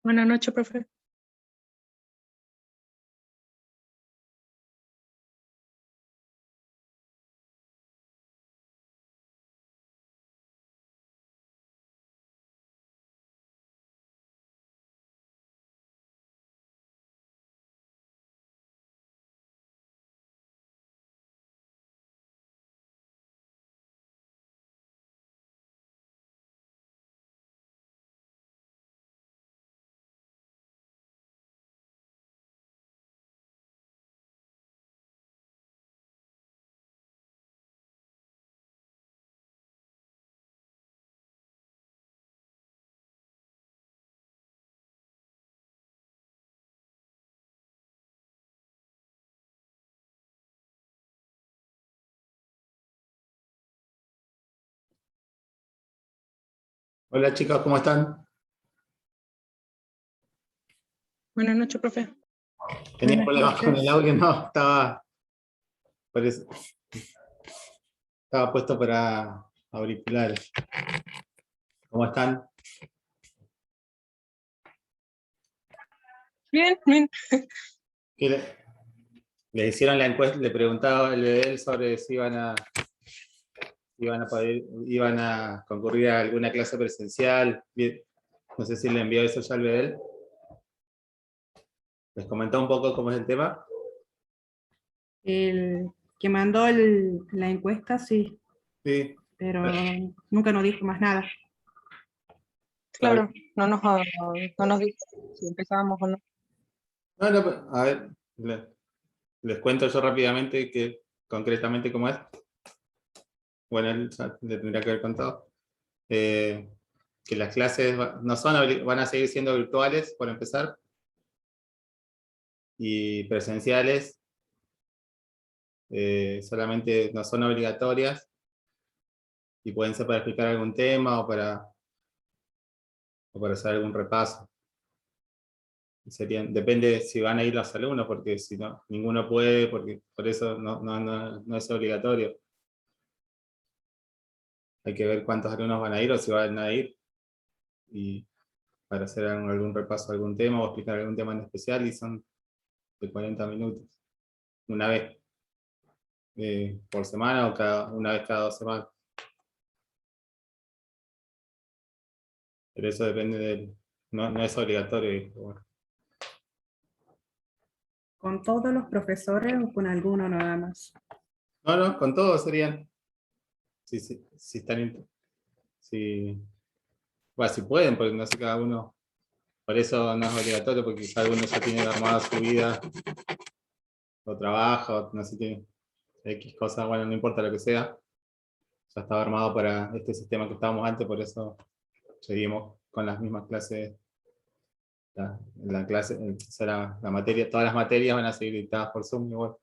Buenas noches, profe. Hola chicos, ¿cómo están? Buenas noches, profe. Tenía Buenas problemas con el noches. audio, no, por eso, estaba puesto para auriculares. ¿Cómo están? Bien, bien. ¿Qué le hicieron la encuesta? Le preguntaba el Bedel sobre si iban a concurrir a alguna clase presencial. Bien, no sé si le envió eso ya al Bedel. ¿Les comentó un poco cómo es el tema? El que mandó la encuesta, sí, Sí. pero nunca nos dijo más nada. Claro, no nos dijo si empezábamos o no. No, no, a ver, les cuento yo rápidamente concretamente cómo es. Bueno, él ya le tendría que haber contado. Que las clases no son, van a seguir siendo virtuales, por empezar, y presenciales, solamente no son obligatorias, y pueden ser para explicar algún tema o para hacer algún repaso. Depende de si van a ir los alumnos, porque si no, ninguno puede, porque por eso no es obligatorio. Hay que ver cuántos alumnos van a ir o si van a ir, y para hacer algún repaso de algún tema o explicar algún tema en especial, y son de 40 minutos, una vez por semana o una vez cada 2 semanas. Pero eso depende no es obligatorio. Bueno. ¿Con todos los profesores o con alguno nada más? No, con todos serían. Si están, bueno, si pueden, porque no sé, cada uno. Por eso no es obligatorio, porque cada uno ya tiene armada su vida, o trabaja, o no sé, tiene X cosas, bueno, no importa lo que sea. Ya estaba armado para este sistema que estábamos antes, por eso seguimos con las mismas clases. La clase, la materia, todas las materias van a seguir dictadas por Zoom igual.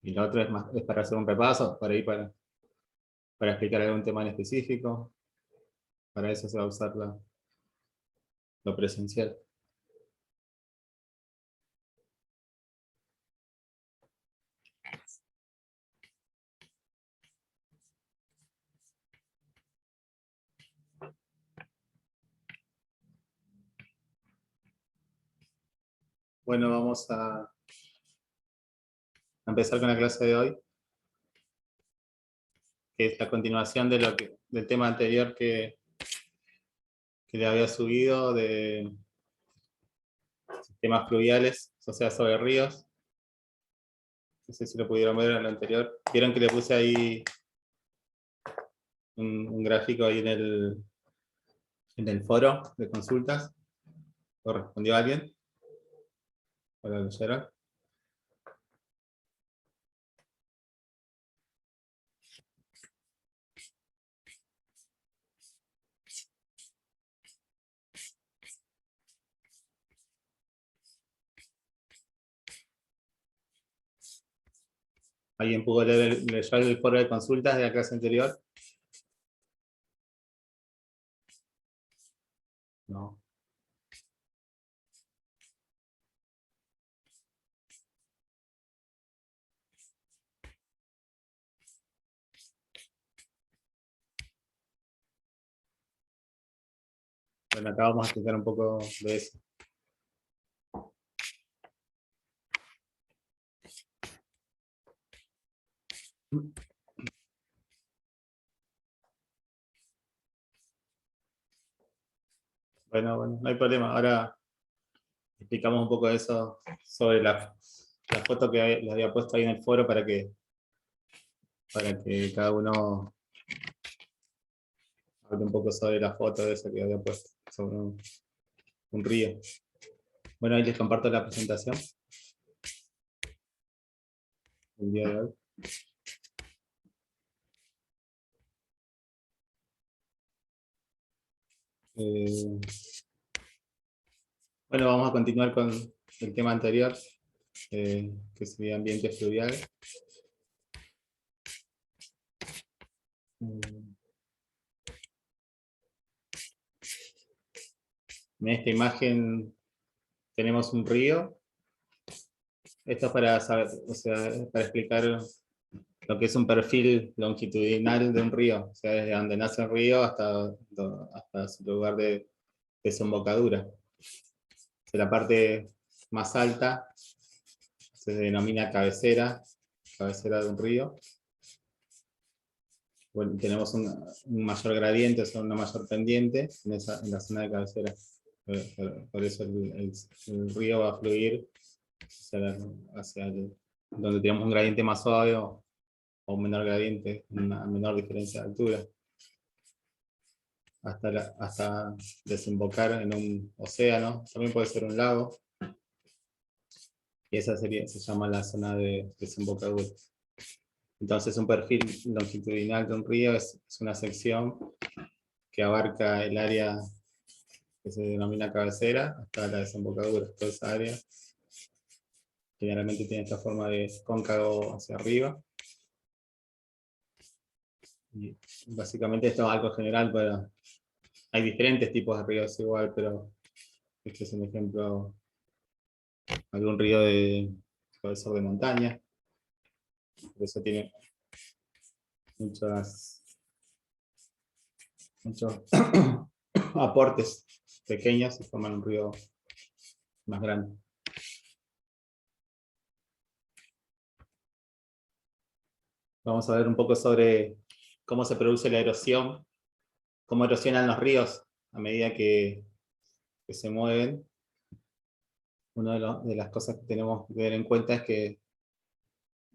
Y lo otro es para hacer un repaso, para explicar algún tema en específico. Para eso se va a usar lo presencial. Bueno, vamos a empezar con la clase de hoy, que es la continuación del tema anterior que le había subido de sistemas fluviales, o sea, sobre ríos. No sé si lo pudieron ver en lo anterior. Vieron que le puse ahí un gráfico ahí en el foro de consultas. ¿Lo respondió alguien? ¿O lo leyeron? ¿Alguien pudo leyó el foro de consultas de la clase anterior? No. Bueno, acá vamos a explicar un poco de eso. Bueno, no hay problema. Ahora explicamos un poco de eso sobre la foto que les había puesto ahí en el foro para que cada uno hable un poco sobre la foto de esa que había puesto, sobre un río. Bueno, ahí les comparto la presentación del día de hoy. Bueno, vamos a continuar con el tema anterior, que sería ambiente fluvial. En esta imagen tenemos un río. Esto es para saber, o sea, para explicar lo que es un perfil longitudinal de un río, o sea, desde donde nace el río hasta su lugar de desembocadura. O sea, la parte más alta se denomina cabecera de un río. Bueno, tenemos un mayor gradiente, o sea, una mayor pendiente en la zona de cabecera. Por eso el río va a fluir donde tenemos un gradiente más suave o un menor gradiente, una menor diferencia de altura, hasta desembocar en un océano, también puede ser un lago, y esa se llama la zona de desembocadura. Entonces un perfil longitudinal de un río es una sección que abarca el área que se denomina cabecera hasta la desembocadura. Toda esa área generalmente tiene esta forma de cóncavo hacia arriba. Y básicamente esto es algo general hay diferentes tipos de ríos igual, pero este es un ejemplo, algún río puede ser de montaña, por eso tiene muchos aportes pequeños y forman un río más grande. Vamos a ver un poco sobre cómo se produce la erosión, cómo erosionan los ríos a medida que se mueven. Una de las cosas que tenemos que tener en cuenta es que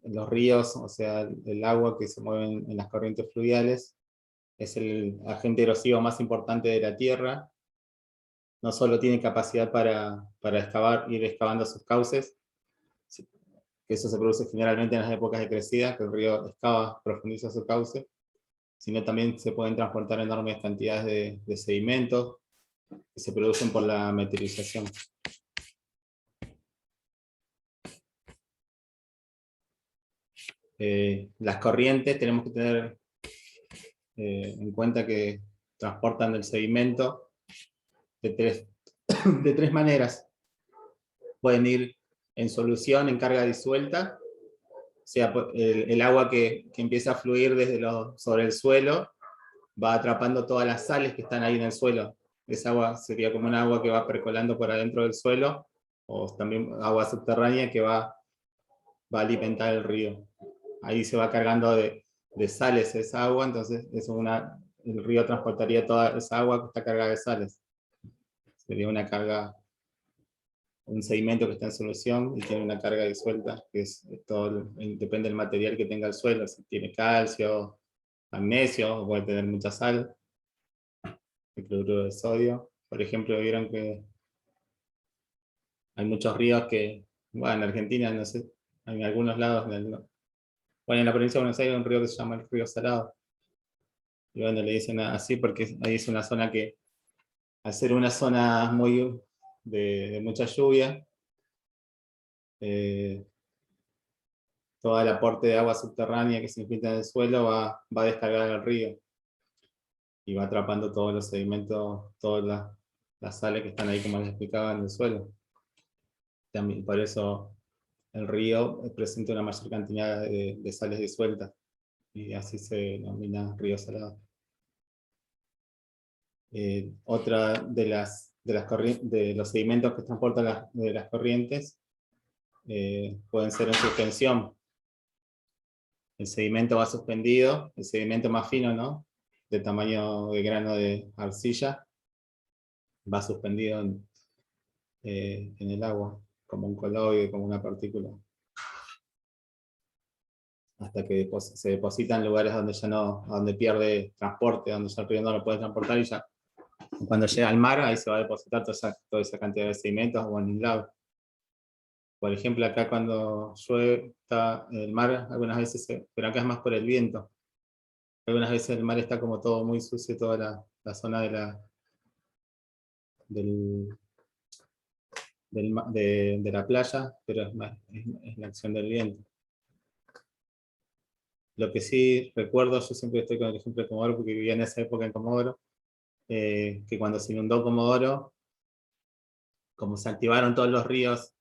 los ríos, o sea, el agua que se mueve en las corrientes fluviales, es el agente erosivo más importante de la Tierra. No solo tiene capacidad para ir excavando sus cauces, que eso se produce generalmente en las épocas de crecida, que el río excava, profundiza su cauce, sino también se pueden transportar enormes cantidades de sedimentos que se producen por la meteorización. Las corrientes tenemos que tener en cuenta que transportan el sedimento de tres maneras. Pueden ir en solución, en carga disuelta, o sea, el agua que empieza a fluir sobre el suelo va atrapando todas las sales que están ahí en el suelo. Esa agua sería como un agua que va percolando por adentro del suelo, o también agua subterránea que va a alimentar el río. Ahí se va cargando de sales esa agua, entonces el río transportaría toda esa agua que está cargada de sales. Sería una carga, un sedimento que está en solución y tiene una carga disuelta, que depende del material que tenga el suelo, si tiene calcio, magnesio, o puede tener mucha sal, el cloruro de sodio. Por ejemplo, vieron que hay muchos ríos bueno, en Argentina, no sé, en algunos lados, bueno, en la provincia de Buenos Aires hay un río que se llama el Río Salado. Y bueno, le dicen así porque ahí es una zona que, al ser una zona muy de mucha lluvia, todo el aporte de agua subterránea que se infiltra en el suelo va a descargar al río y va atrapando todos los sedimentos, todas las sales que están ahí, como les explicaba, en el suelo. También, por eso el río presenta una mayor cantidad de sales disueltas y así se denomina río salado. Otra de los sedimentos que transportan de las corrientes pueden ser en suspensión. El sedimento va suspendido, el sedimento más fino, ¿no? De tamaño de grano de arcilla, va suspendido en el agua, como un coloide, como una partícula. Hasta que se deposita en lugares donde ya no, donde pierde transporte, donde ya el río no lo puede transportar, y ya cuando llega al mar, ahí se va a depositar toda esa cantidad de sedimentos o en el lago. Por ejemplo, acá cuando llueve, está el mar, algunas veces, pero acá es más por el viento. Algunas veces el mar está como todo muy sucio, toda la zona de la playa, pero es la acción del viento. Lo que sí recuerdo, yo siempre estoy con el ejemplo de Comodoro, porque vivía en esa época en Comodoro, que cuando se inundó Comodoro, como se activaron todos los ríos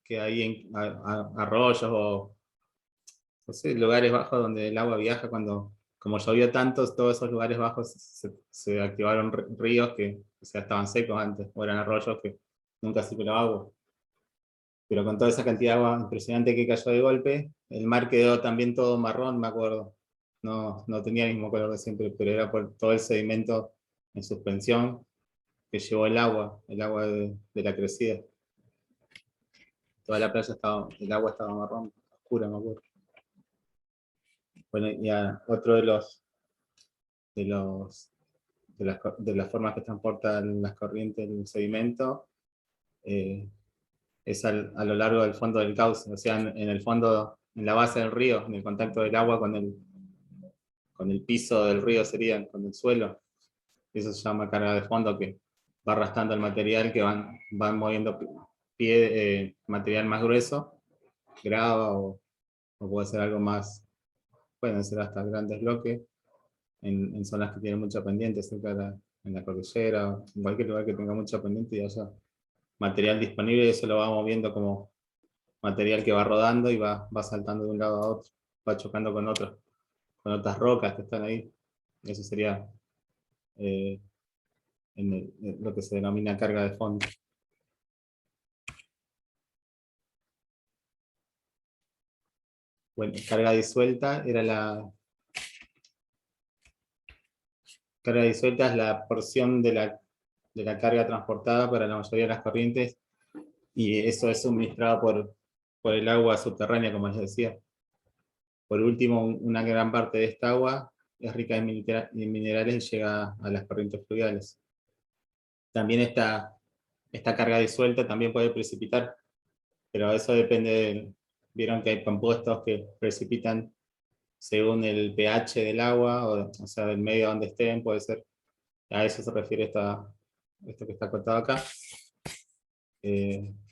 que hay en arroyos o no sé, lugares bajos donde el agua viaja, como llovió tanto, todos esos lugares bajos se activaron ríos que, o sea, estaban secos antes, o eran arroyos que nunca circulaba agua. Pero con toda esa cantidad de agua impresionante que cayó de golpe, el mar quedó también todo marrón, me acuerdo. No tenía el mismo color de siempre, pero era por todo el sedimento en suspensión que llevó el agua de la crecida. Toda la playa el agua estaba marrón, oscura, me acuerdo. Bueno, y otro de las formas que transportan las corrientes del sedimento es a lo largo del fondo del cauce, o sea, en el fondo, en la base del río, en el contacto del agua con el piso del río, con el suelo. Eso se llama carga de fondo, que va arrastrando el material, que van moviendo material más grueso, grava o puede ser algo más, pueden ser hasta grandes bloques, en zonas que tienen mucha pendiente, en la cordillera, en cualquier lugar que tenga mucha pendiente y haya material disponible, y eso lo va moviendo como material que va rodando y va saltando de un lado a otro, va chocando con otras rocas que están ahí. Eso sería lo que se denomina carga de fondo. Bueno, carga disuelta carga disuelta es la porción de la carga transportada para la mayoría de las corrientes, y eso es suministrado por el agua subterránea, como les decía. Por último, una gran parte de esta agua es rica en minerales y llega a las corrientes fluviales. También esta carga disuelta también puede precipitar, pero eso depende vieron que hay compuestos que precipitan según el pH del agua, o sea, del medio donde estén, puede ser. A eso se refiere esto que está contado acá.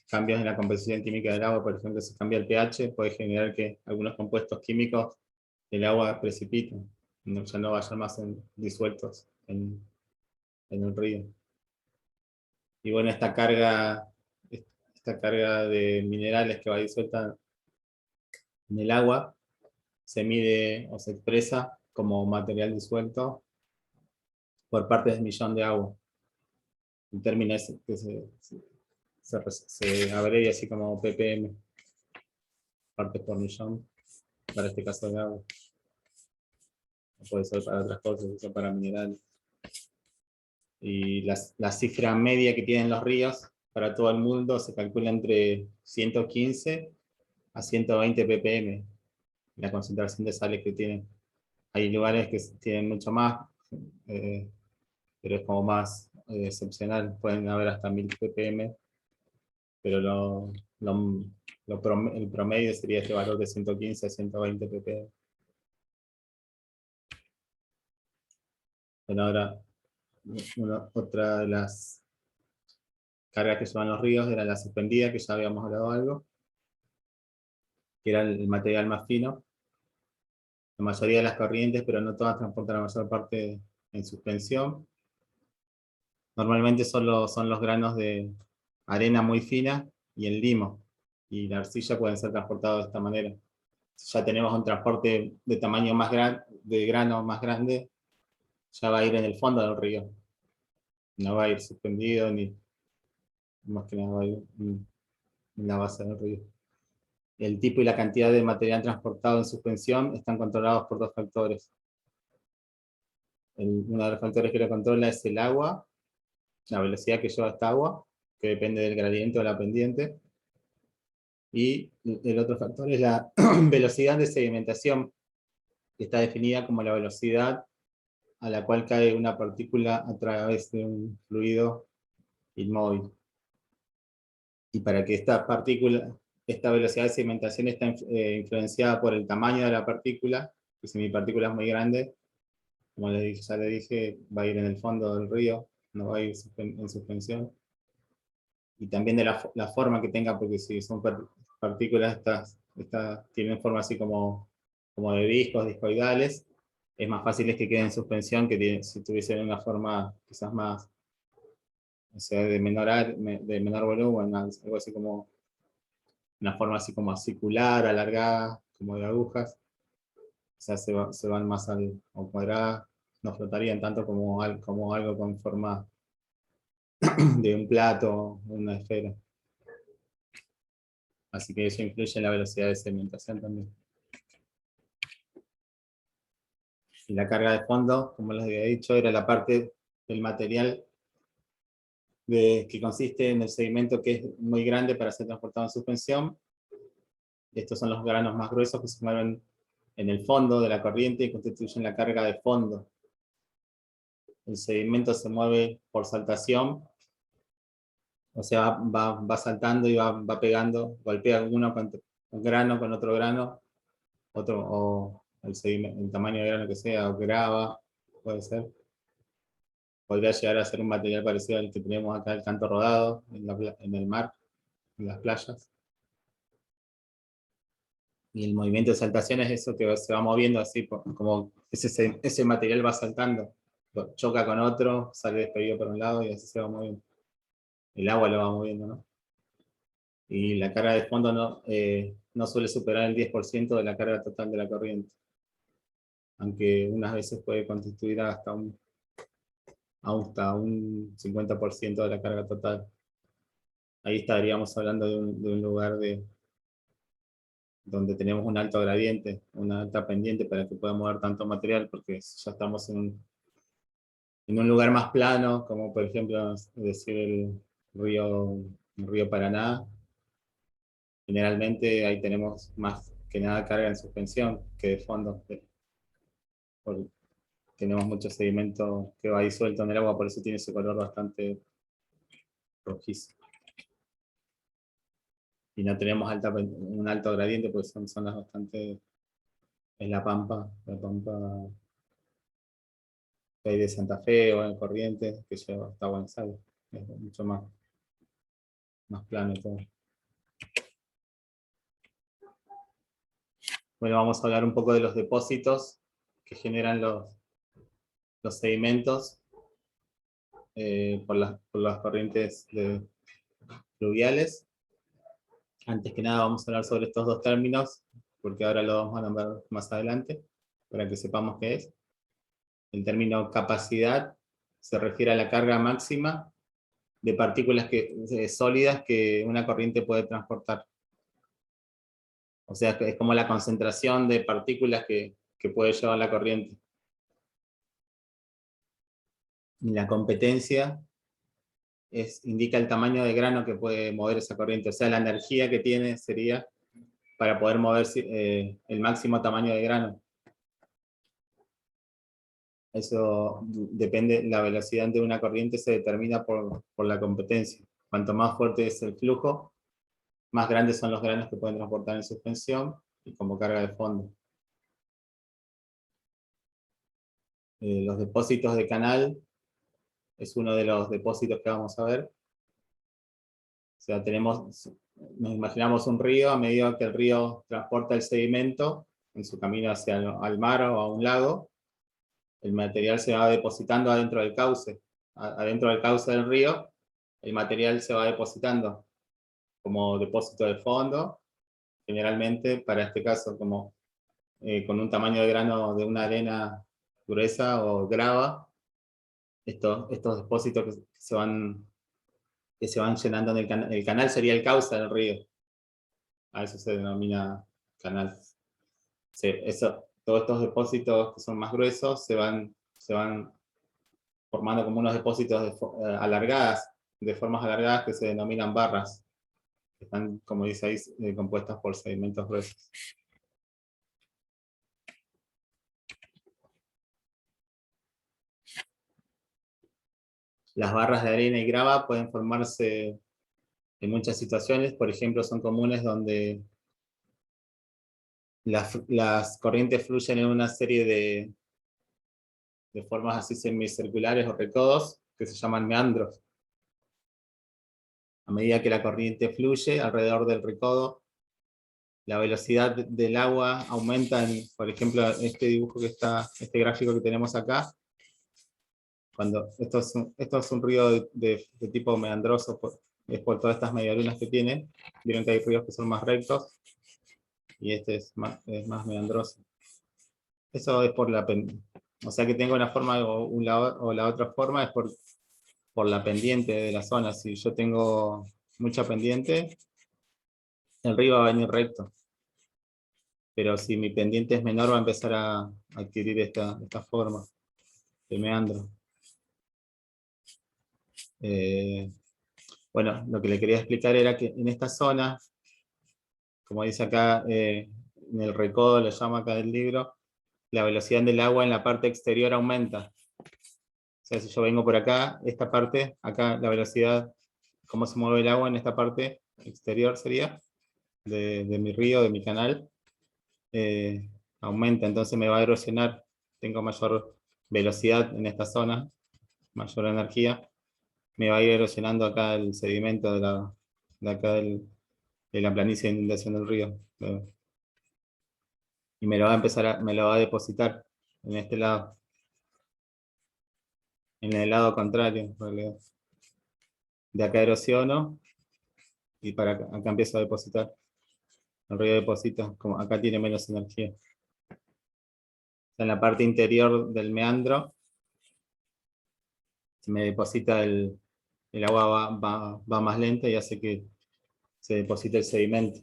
Cambios en la composición química del agua, por ejemplo, si cambia el pH, puede generar que algunos compuestos químicos del agua precipiten, ya no vayan más disueltos en el río. Y bueno, esta carga de minerales que va disuelta en el agua se mide o se expresa como material disuelto por partes del millón de agua. El término es que se abrevia así como ppm, partes por millón, para este caso de agua. Puede ser para otras cosas, puede ser para minerales. Y la cifra media que tienen los ríos para todo el mundo se calcula entre 115 a 120 ppm, la concentración de sales que tienen. Hay lugares que tienen mucho más, pero es como más excepcional, pueden haber hasta 1000 ppm, pero el promedio sería este valor de 115 a 120 ppm. Bueno, ahora, otra de las cargas que llevan los ríos era la suspendida, que ya habíamos hablado algo, que era el material más fino. La mayoría de las corrientes, pero no todas, transportan la mayor parte en suspensión. Normalmente son los granos de arena muy fina y el limo, y la arcilla pueden ser transportados de esta manera. Si ya tenemos un transporte de tamaño más grande, de grano más grande, ya va a ir en el fondo del río. no va a ir suspendido, ni más que nada va a ir en la base del río. El tipo y la cantidad de material transportado en suspensión están controlados por dos factores. Uno de los factores que lo controla es el agua, la velocidad que lleva esta agua, que depende del gradiente o la pendiente. Y el otro factor es la velocidad de sedimentación, que está definida como la velocidad a la cual cae una partícula a través de un fluido inmóvil. Y para que esta velocidad de sedimentación está influenciada por el tamaño de la partícula, que si mi partícula es muy grande, como ya le dije, va a ir en el fondo del río, no va a ir en suspensión. Y también de la forma que tenga, porque si son partículas, tienen forma así como de discos, discoidales, es más fácil que queden en suspensión que si tuviesen una forma quizás más, o sea, de menor volumen, algo así como una forma así como circular, alargada, como de agujas. O sea, se van más al cuadrado, no flotarían tanto como algo con forma de un plato, una esfera. Así que eso influye en la velocidad de sedimentación también. Y la carga de fondo, como les había dicho, era la parte del material que consiste en el sedimento que es muy grande para ser transportado en suspensión. Estos son los granos más gruesos que se mueven en el fondo de la corriente y constituyen la carga de fondo. El sedimento se mueve por saltación, o sea, va saltando y va pegando, golpea un grano con otro grano, o el tamaño de grano que sea, o grava, puede ser. Podría llegar a ser un material parecido al que tenemos acá, el canto rodado, en el mar, en las playas. Y el movimiento de saltación es eso que se va moviendo así, como ese material va saltando, choca con otro, sale despedido por un lado y así se va moviendo. El agua lo va moviendo, ¿no? Y la carga de fondo no suele superar el 10% de la carga total de la corriente, aunque unas veces puede constituir hasta un 50% de la carga total. Ahí estaríamos hablando de un lugar donde tenemos un alto gradiente, una alta pendiente para que pueda mover tanto material, porque ya estamos en un lugar más plano, como por ejemplo decir el río Paraná. Generalmente ahí tenemos más que nada carga en suspensión que de fondo. Tenemos mucho sedimento que va disuelto en el agua, por eso tiene ese color bastante rojizo. Y no tenemos un alto gradiente, porque son zonas bastante... Es la Pampa que hay de Santa Fe o en Corrientes, que lleva hasta Buenos Aires. Es mucho más plano y todo. Bueno, vamos a hablar un poco de los depósitos que generan los sedimentos por las corrientes fluviales. Antes que nada vamos a hablar sobre estos dos términos, porque ahora lo vamos a nombrar más adelante, para que sepamos qué es. El término capacidad se refiere a la carga máxima de partículas sólidas que una corriente puede transportar. O sea, es como la concentración de partículas que puede llevar la corriente. Y la competencia indica el tamaño de grano que puede mover esa corriente. O sea, la energía que tiene sería para poder mover el máximo tamaño de grano. Eso depende, la velocidad de una corriente se determina por la competencia. Cuanto más fuerte es el flujo, más grandes son los granos que pueden transportar en suspensión y como carga de fondo. Los depósitos de canal es uno de los depósitos que vamos a ver. O sea, nos imaginamos un río, a medida que el río transporta el sedimento en su camino hacia al mar o a un lago, el material se va depositando adentro del cauce. Adentro del cauce del río, el material se va depositando como depósito de fondo, generalmente para este caso como con un tamaño de grano de una arena gruesa o grava, estos depósitos que se van llenando en el canal. El canal sería el cauce del río. A eso se denomina canal. Todos estos depósitos que son más gruesos se van formando como unos depósitos de formas alargadas que se denominan barras. Que están, como dice ahí, compuestas por sedimentos gruesos. Las barras de arena y grava pueden formarse en muchas situaciones. Por ejemplo, son comunes donde las corrientes fluyen en una serie de formas así semicirculares o recodos que se llaman meandros. A medida que la corriente fluye alrededor del recodo, la velocidad del agua aumenta. Por ejemplo, este gráfico que tenemos acá, cuando esto es un río de tipo meandroso, es por todas estas medialunas que tiene. Vieron que hay ríos que son más rectos, y este es más meandroso. Eso es por la pendiente. O sea que tengo una forma o la otra forma es por la pendiente de la zona. Si yo tengo mucha pendiente, el río va a venir recto. Pero si mi pendiente es menor, va a empezar a adquirir esta forma de meandro. Bueno, lo que le quería explicar era que en esta zona, como dice acá, en el recodo, lo llama acá del libro, la velocidad del agua en la parte exterior aumenta. O sea, si yo vengo por acá, esta parte, acá la velocidad, cómo se mueve el agua en esta parte exterior sería, de mi río, de mi canal, aumenta, entonces me va a erosionar. Tengo mayor velocidad en esta zona, mayor energía, me va a ir erosionando acá el sedimento de acá de la planicie de inundación del río. Y me lo va a depositar en este lado. En el lado contrario, en realidad. De acá erosiono y para acá empiezo a depositar. El río deposita, como acá tiene menos energía. En la parte interior del meandro se me deposita el agua va más lenta y hace que se deposite el sedimento.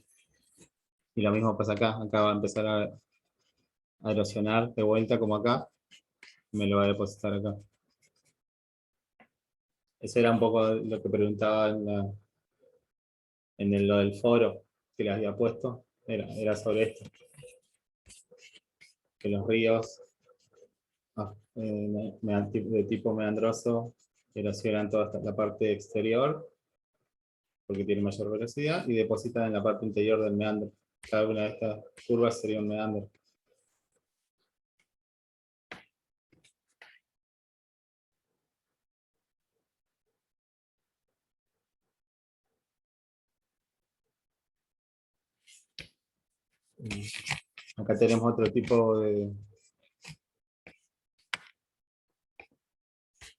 Y lo mismo pasa acá va a empezar a erosionar de vuelta como acá, y me lo va a depositar acá. Eso era un poco lo que preguntaba en lo del foro que les había puesto, era sobre esto. Que los ríos de tipo meandroso erosionan toda la parte exterior, porque tiene mayor velocidad, y depositan en la parte interior del meandro. Cada una de estas curvas sería un meandro. Acá tenemos otro tipo de...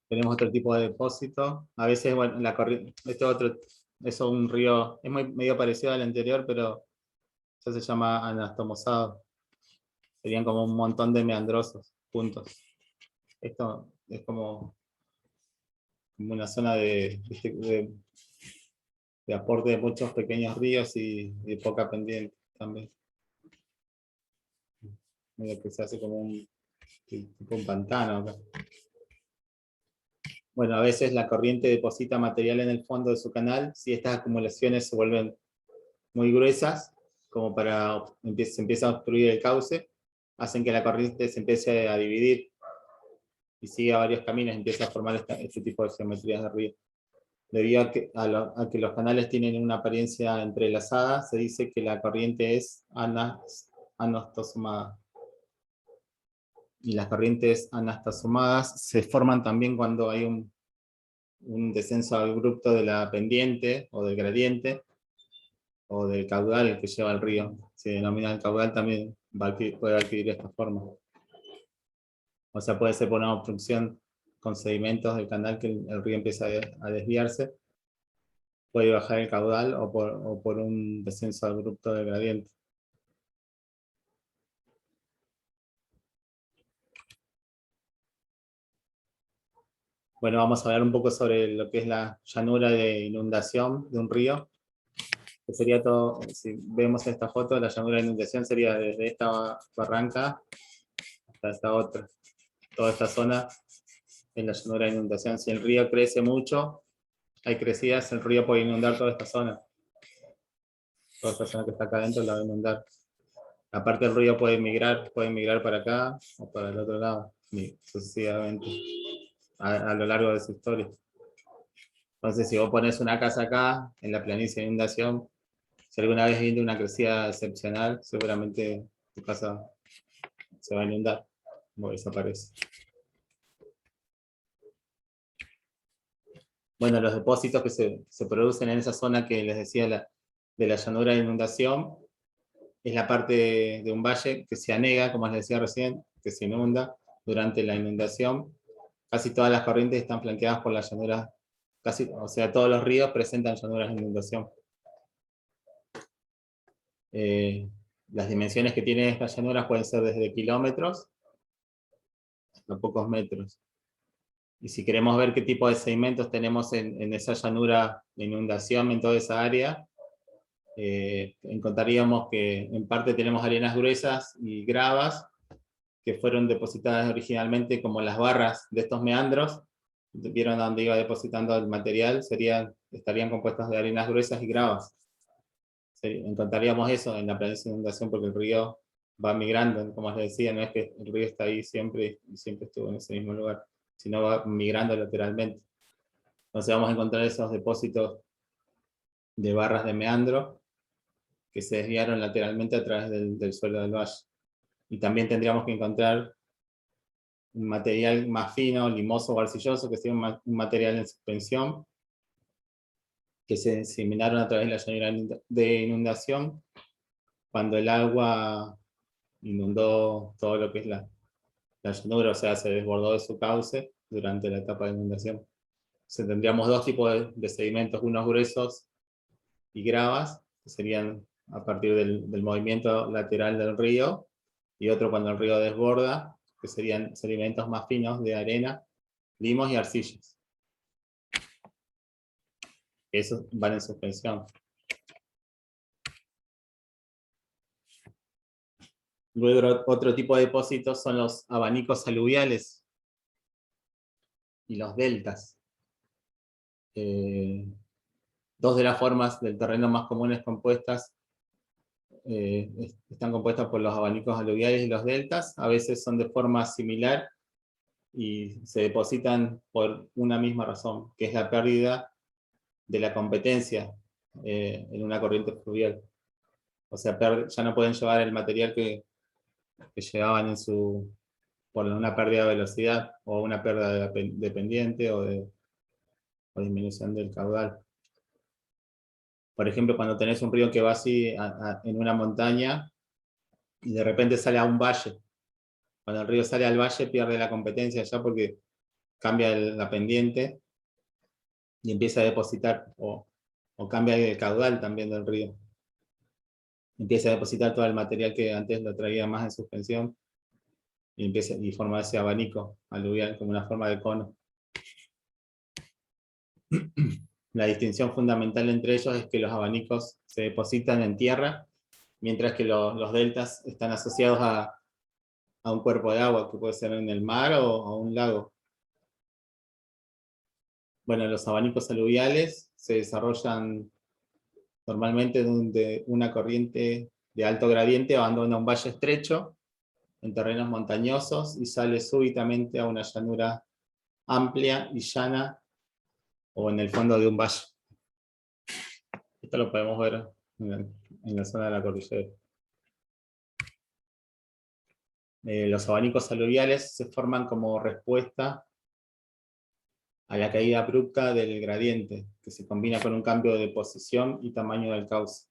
Tenemos otro tipo de depósito. A veces, bueno, la corriente... Eso es un río... Es medio parecido al anterior, pero ya se llama anastomosado. Serían como un montón de meandrosos juntos. Esto es como una zona de aporte de muchos pequeños ríos y poca pendiente también. Medio que se hace como tipo un pantano acá. Bueno, a veces la corriente deposita material en el fondo de su canal. Si estas acumulaciones se vuelven muy gruesas, como se empieza a obstruir el cauce, hacen que la corriente se empiece a dividir y siga varios caminos, empieza a formar este tipo de geometrías de río. Debido a que los canales tienen una apariencia entrelazada, se dice que la corriente es anastasomada. Y las corrientes anastasomadas se forman también cuando hay un descenso abrupto de la pendiente o del gradiente o del caudal que lleva el río. Se denomina el caudal, también puede adquirir esta forma. O sea, puede ser por una obstrucción con sedimentos del canal que el río empieza a desviarse. Puede bajar el caudal o por un descenso abrupto del gradiente. Bueno, vamos a hablar un poco sobre lo que es la llanura de inundación de un río. Que sería todo, si vemos esta foto, la llanura de inundación sería desde esta barranca hasta esta otra. Toda esta zona es la llanura de inundación. Si el río crece mucho, hay crecidas, el río puede inundar toda esta zona. Toda esta zona que está acá adentro la va a inundar. Aparte el río puede migrar para acá o para el otro lado, y sucesivamente, a lo largo de su historia. Entonces, si vos pones una casa acá, en la planicie de inundación, si alguna vez viene una crecida excepcional, seguramente tu casa se va a inundar o desaparece. Bueno, los depósitos que se producen en esa zona que les decía de la llanura de inundación, es la parte de un valle que se anega, como les decía recién, que se inunda durante la inundación. Casi todas las corrientes están flanqueadas por la llanura, o sea, todos los ríos presentan llanuras de inundación. Las dimensiones que tienen estas llanuras pueden ser desde kilómetros hasta pocos metros. Y si queremos ver qué tipo de sedimentos tenemos en esa llanura de inundación, en toda esa área, encontraríamos que en parte tenemos arenas gruesas y gravas que fueron depositadas originalmente como las barras de estos meandros. Vieron dónde iba depositando el material, estarían compuestas de arenas gruesas y gravas. Encontraríamos eso en la planicie de inundación porque el río va migrando, como les decía, no es que el río está ahí siempre y siempre estuvo en ese mismo lugar, sino va migrando lateralmente. Entonces vamos a encontrar esos depósitos de barras de meandro que se desviaron lateralmente a través del suelo del valle. Y también tendríamos que encontrar un material más fino, limoso o arcilloso, que sea un material en suspensión, que se diseminaron a través de la llanura de inundación, cuando el agua inundó todo lo que es la llanura, o sea, se desbordó de su cauce durante la etapa de inundación. Entonces tendríamos dos tipos de sedimentos, unos gruesos y gravas, que serían a partir del movimiento lateral del río, y otro cuando el río desborda, que serían sedimentos más finos de arena, limos y arcillas. Esos van en suspensión. Luego otro tipo de depósitos son los abanicos aluviales y los deltas. Dos de las formas del terreno más comunes compuestas están compuestas por los abanicos aluviales y los deltas. A veces son de forma similar y se depositan por una misma razón, que es la pérdida de la competencia en una corriente fluvial. O sea, ya no pueden llevar el material que llevaban por una pérdida de velocidad o una pérdida de pendiente o disminución del caudal. Por ejemplo, cuando tenés un río que va así en una montaña y de repente sale a un valle. Cuando el río sale al valle pierde la competencia ya porque cambia la pendiente y empieza a depositar, o cambia el caudal también del río. Empieza a depositar todo el material que antes lo traía más en suspensión y forma ese abanico aluvial como una forma de cono. La distinción fundamental entre ellos es que los abanicos se depositan en tierra, mientras que los deltas están asociados a un cuerpo de agua, que puede ser en el mar o un lago. Bueno, los abanicos aluviales se desarrollan normalmente donde una corriente de alto gradiente abandona un valle estrecho en terrenos montañosos y sale súbitamente a una llanura amplia y llana o en el fondo de un valle. Esto lo podemos ver en la zona de la cordillera. Los abanicos aluviales se forman como respuesta a la caída abrupta del gradiente, que se combina con un cambio de posición y tamaño del cauce.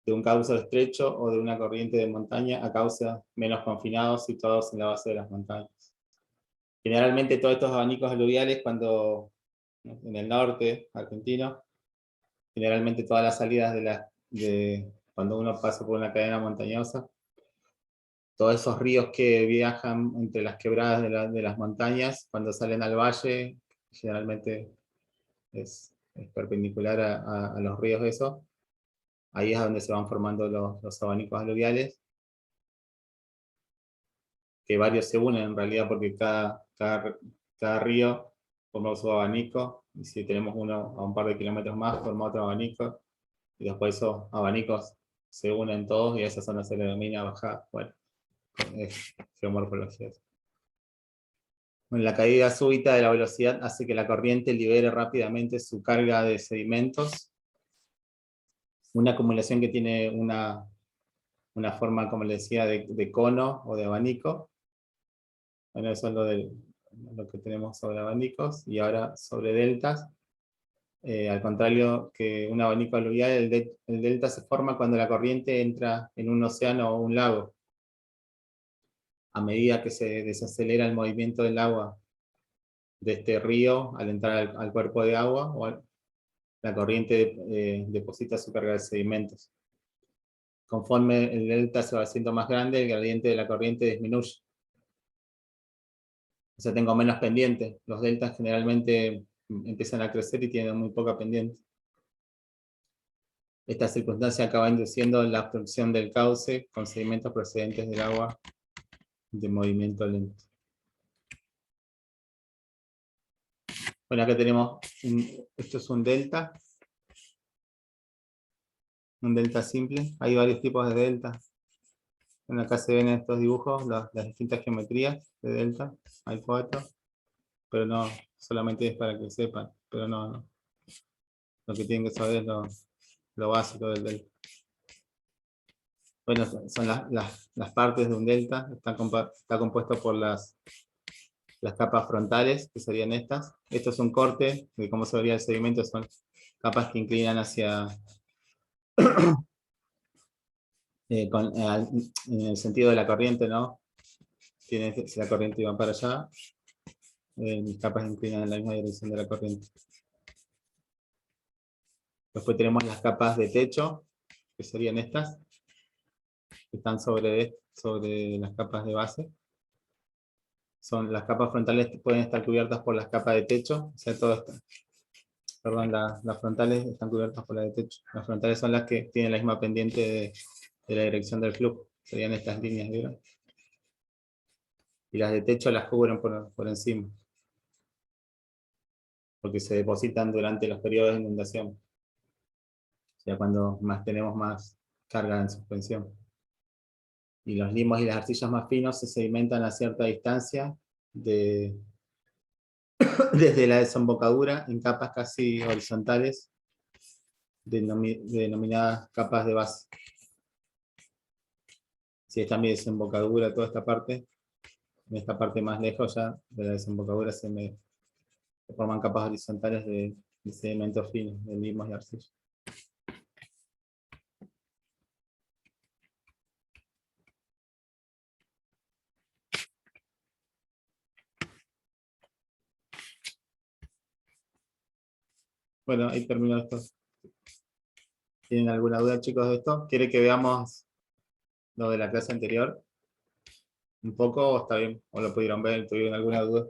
De un cauce estrecho o de una corriente de montaña a cauces menos confinados situados en la base de las montañas. Generalmente todos estos abanicos aluviales, cuando en el norte argentino, generalmente todas las salidas cuando uno pasa por una cadena montañosa, todos esos ríos que viajan entre las quebradas de las montañas, cuando salen al valle, generalmente es perpendicular a los ríos esos. Ahí es donde se van formando los abanicos aluviales, que varios se unen en realidad porque cada río forma su abanico, y si tenemos uno a un par de kilómetros más, forma otro abanico, y después esos abanicos se unen todos y a esa zona se le denomina bajada. Bueno, es geomorfología. Bueno, la caída súbita de la velocidad hace que la corriente libere rápidamente su carga de sedimentos. Una acumulación que tiene una forma, como les decía, de cono o de abanico. Bueno, eso es lo que tenemos sobre abanicos. Y ahora sobre deltas. Al contrario que un abanico aluvial, el delta se forma cuando la corriente entra en un océano o un lago. A medida que se desacelera el movimiento del agua de este río al entrar al cuerpo de agua, la corriente deposita su carga de sedimentos. Conforme el delta se va haciendo más grande, el gradiente de la corriente disminuye. O sea, tengo menos pendiente. Los deltas generalmente empiezan a crecer y tienen muy poca pendiente. Esta circunstancia acaba induciendo la obstrucción del cauce con sedimentos procedentes del agua de movimiento lento. Bueno, acá tenemos, esto es un delta simple. Hay varios tipos de delta. Bueno, acá se ven en estos dibujos las distintas geometrías de delta. Hay 4, pero no, solamente es para que sepan, pero no. Lo que tienen que saber es lo básico del delta. Bueno, son las partes de un delta. Está compuesto por las capas frontales, que serían estas. Esto es un corte de cómo se vería el sedimento, son capas que inclinan hacia en el sentido de la corriente, ¿no? Si la corriente iba para allá, mis capas inclinan en la misma dirección de la corriente. Después tenemos las capas de techo, que serían estas, que están sobre las capas de base. Las capas frontales pueden estar cubiertas por las capas de techo, o sea, todo esto. Perdón, las frontales están cubiertas por las de techo. Las frontales son las que tienen la misma pendiente de la dirección del flujo. Serían estas líneas, ¿vieron? Y las de techo las cubren por encima, porque se depositan durante los periodos de inundación. O sea, cuando tenemos más carga en suspensión. Y los limos y las arcillas más finos se sedimentan a cierta distancia desde la desembocadura en capas casi horizontales, denominadas capas de base. Si esta es mi desembocadura, toda esta parte, en esta parte más lejos ya de la desembocadura se forman capas horizontales de sedimentos finos, de limos y arcillas. Bueno, ahí terminó esto. ¿Tienen alguna duda, chicos, de esto? ¿Quiere que veamos lo de la clase anterior? ¿Un poco o está bien? ¿O lo pudieron ver? ¿Tuvieron alguna duda?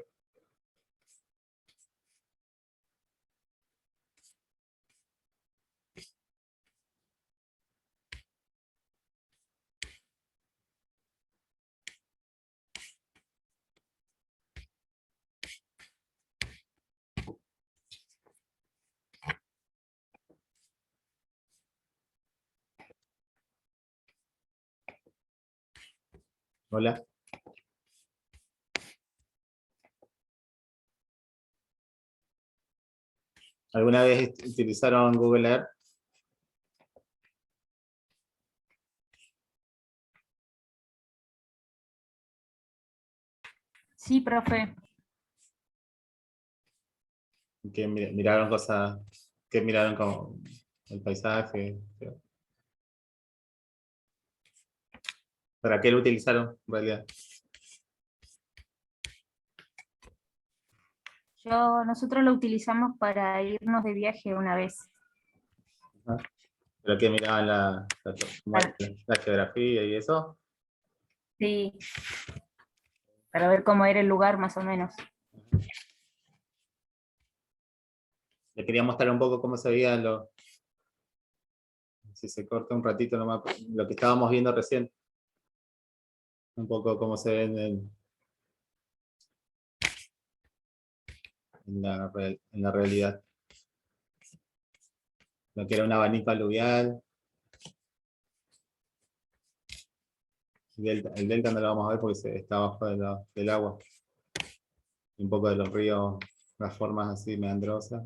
Hola. ¿Alguna vez utilizaron Google Earth? Sí, profe. Que miraron cosas, que miraron como el paisaje. ¿Para qué lo utilizaron en realidad? Nosotros lo utilizamos para irnos de viaje una vez. ¿Pero qué miraban la geografía y eso? Sí. Para ver cómo era el lugar más o menos. Le quería mostrar un poco cómo se veía si se corta un ratito nomás, lo que estábamos viendo recién. Un poco cómo se ve en la realidad. Lo que era un abanico aluvial. El delta no lo vamos a ver porque está abajo del agua. Un poco de los ríos, las formas así meandrosas.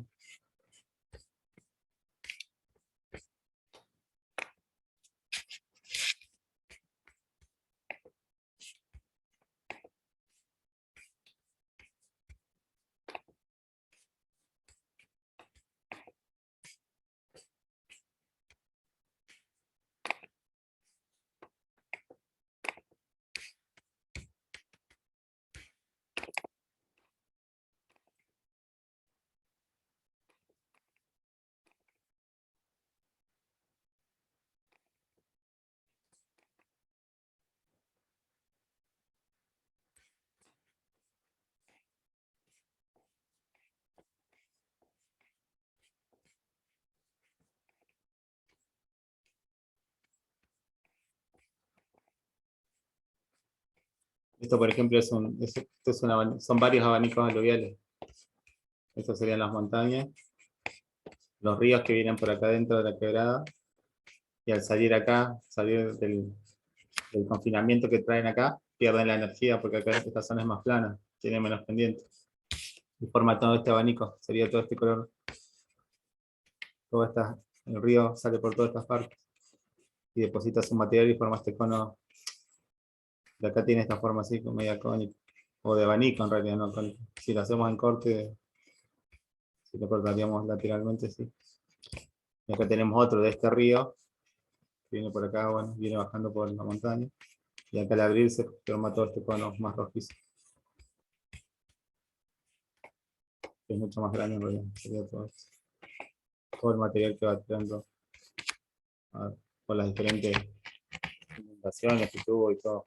Esto, por ejemplo, son varios abanicos aluviales. Estos serían las montañas, los ríos que vienen por acá dentro de la quebrada, y al salir acá, salir del confinamiento que traen acá, pierden la energía porque acá esta zona es más plana, tiene menos pendiente. Y forma todo este abanico, sería todo este color. El río sale por todas estas partes y deposita su material y forma este cono. De acá tiene esta forma así, como media cónica, o de abanico en realidad, no cónico. Si lo hacemos en corte, si lo cortaríamos lateralmente, sí. Y acá tenemos otro de este río, que viene por acá, bueno, viene bajando por la montaña. Y acá al abrirse forma todo este cono más rojizo. Que es mucho más grande en realidad. Sería todo el material que va tirando por las diferentes inundaciones que tuvo y todo.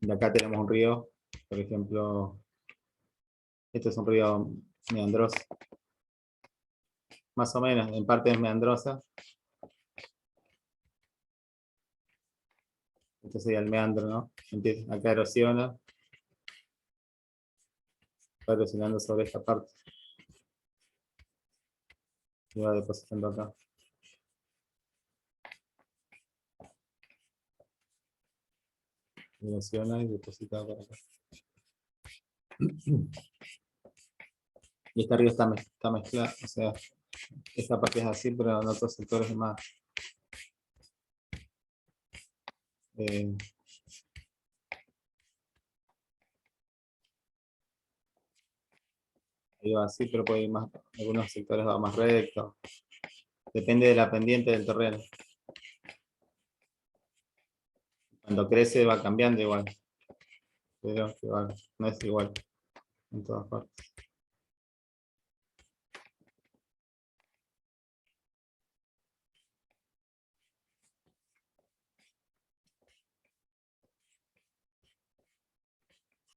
Y acá tenemos un río, por ejemplo, este es un río meandroso. Más o menos, en parte es meandrosa. Este sería el meandro, ¿no? Empieza, acá erosiona. Va erosionando sobre esta parte. Y va depositando acá. Erosiona y deposita por acá. Y este río está mezclado, o sea, esta parte es así, pero en otros sectores es más. Ahí va así, pero puede ir más, algunos sectores va más recto. Depende de la pendiente del terreno. Cuando crece va cambiando igual, pero no es igual en todas partes.